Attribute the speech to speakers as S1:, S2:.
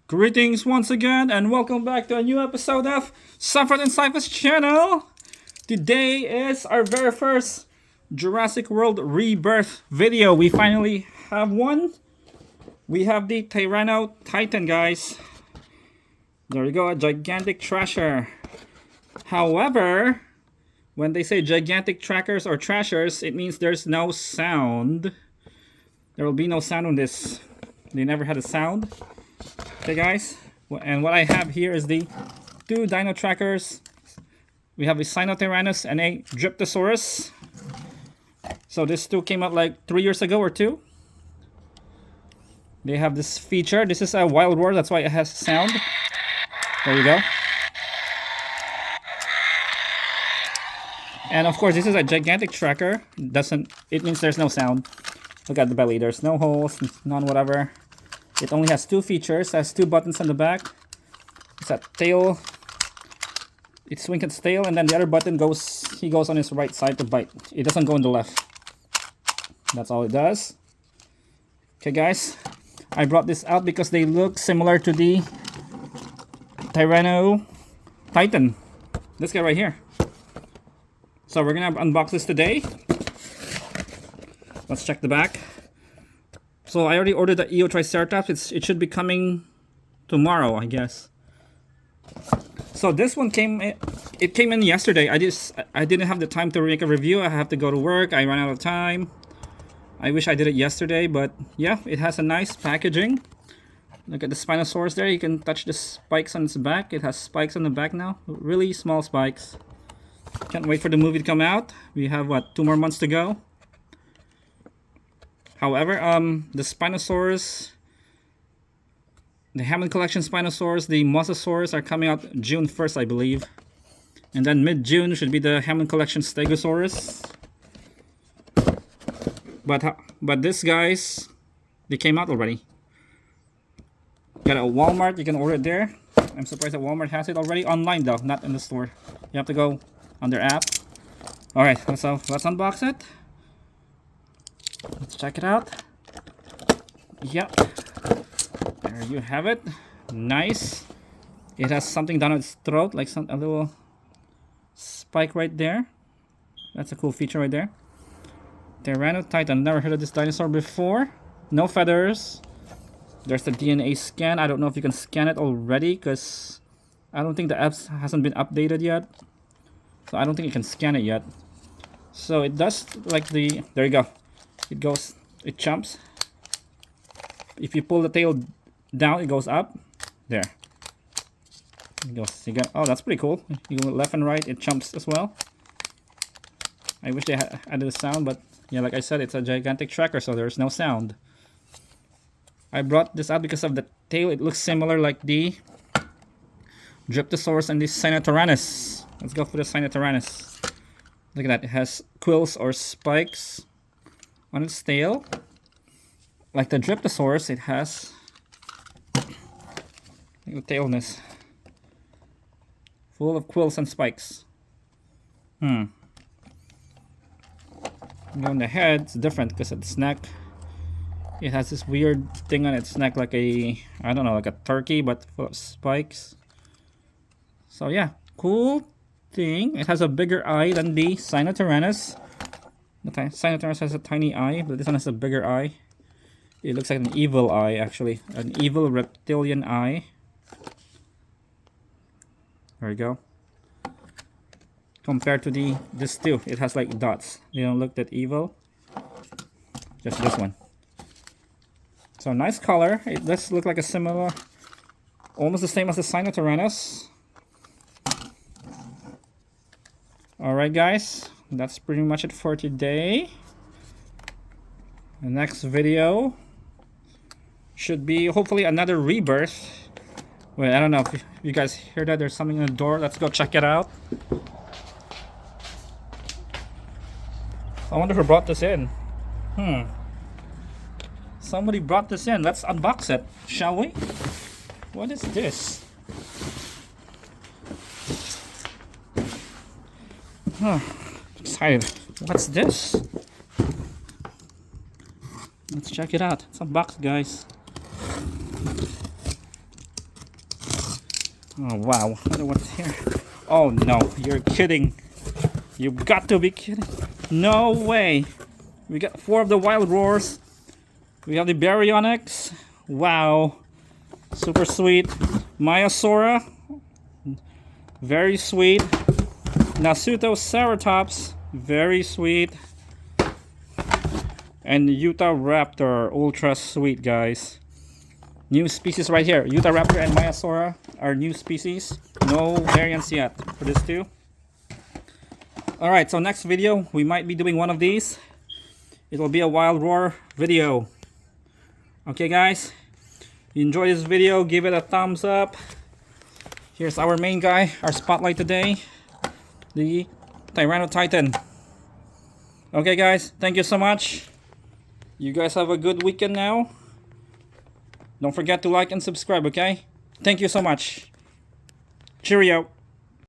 S1: Greetings once again and welcome back to a new episode of Suffered and Cypher's channel. Today is our very first Jurassic World Rebirth video. We finally have one. We have the Tyrannotitan, guys. There we go, a gigantic trasher. However, when they say gigantic trackers or trashers, it means there's no sound. There will be no sound on this. They never had a sound. Okay, guys, and what I have here is the two Dino Trackers. We have a Sinotyrannus and a Dryptosaurus. So these two came out like 3 years ago or two. They have this feature. This is a wild roar, that's why it has sound. There you go. And of course, this is a gigantic tracker. It means there's no sound. Look at the belly. There's no holes, none whatever. It only has two features. It has two buttons on the back. It's a tail. It swings its tail, and then the other button goes. He goes on his right side to bite. It doesn't go on the left. That's all it does. Okay, guys. I brought this out because they look similar to the Tyrannotitan. This guy right here. So we're gonna unbox this today. Let's check the back. So I already ordered the EO Triceratops. It should be coming tomorrow, I guess. So this one came in yesterday. I didn't have the time to make a review. I have to go to work. I ran out of time. I wish I did it yesterday, but yeah, it has a nice packaging. Look at the Spinosaurus there. You can touch the spikes on its back. It has spikes on the back now. Really small spikes. Can't wait for the movie to come out. We have what, 2 more months to go. However, the Spinosaurus, the Hammond Collection Spinosaurus, the Mosasaurus are coming out June 1st, I believe. And then mid-June should be the Hammond Collection Stegosaurus. But these guys, they came out already. Got it at Walmart, you can order it there. I'm surprised that Walmart has it already. Online though, not in the store. You have to go on their app. Alright, so let's unbox it. Let's check it out. Yep. There you have it. Nice. It has something down its throat, like a little spike right there. That's a cool feature right there. Tyrannotitan. Never heard of this dinosaur before. No feathers. There's the DNA scan. I don't know if you can scan it already because I don't think the app hasn't been updated yet. So I don't think you can scan it yet. So it does like the... There you go. It goes, it jumps. If you pull the tail down, it goes up. There. It goes. You got, oh, that's pretty cool. You go left and right, it jumps as well. I wish they had added a sound, but yeah, like I said, it's a gigantic tracker, so there's no sound. I brought this out because of the tail. It looks similar like the Dryptosaurus and the Sinotyrannus. Let's go for the Sinotyrannus. Look at that. It has quills or spikes on its tail. Like the Dryptosaurus, it has the tailness full of quills and spikes. On the head, it's different because its neck, it has this weird thing on its neck, like a, I don't know, like a turkey, but full of spikes. So yeah, cool thing. It has a bigger eye than the Sinotyrannus. The Sinotyrannus has a tiny eye, but this one has a bigger eye. It looks like an evil eye, actually. An evil reptilian eye. There we go. Compared to this two, it has like dots. They don't look that evil. Just this one. So nice color. It does look like a similar, almost the same as the Sinotyrannus. Alright guys, that's pretty much it for today. The next video should be hopefully another Rebirth. Wait, I don't know if you guys hear that. There's something in the door. Let's go check it out. I wonder who brought this in. Somebody brought this in. Let's unbox it, shall we? What is this? Excited. What's this? Let's check it out. It's unboxed, guys. Oh wow, what's here? Oh no, you're kidding. You've got to be kidding. No way. We got 4 of the wild roars. We have the baryonyx. Wow. Super sweet. Maiasaura. Very sweet. Nasutoceratops. Very sweet. And Utahraptor. Ultra sweet, guys. New species right here. Utahraptor and Maiasaura are new species. No variants yet for this too. Alright, so next video, we might be doing one of these. It will be a wild roar video. Okay guys, you enjoyed this video, give it a thumbs up. Here's our main guy, our spotlight today, the TYRANNOTITAN. Okay guys, thank you so much. You guys have a good weekend now. Don't forget to like and subscribe, okay? Thank you so much. Cheerio.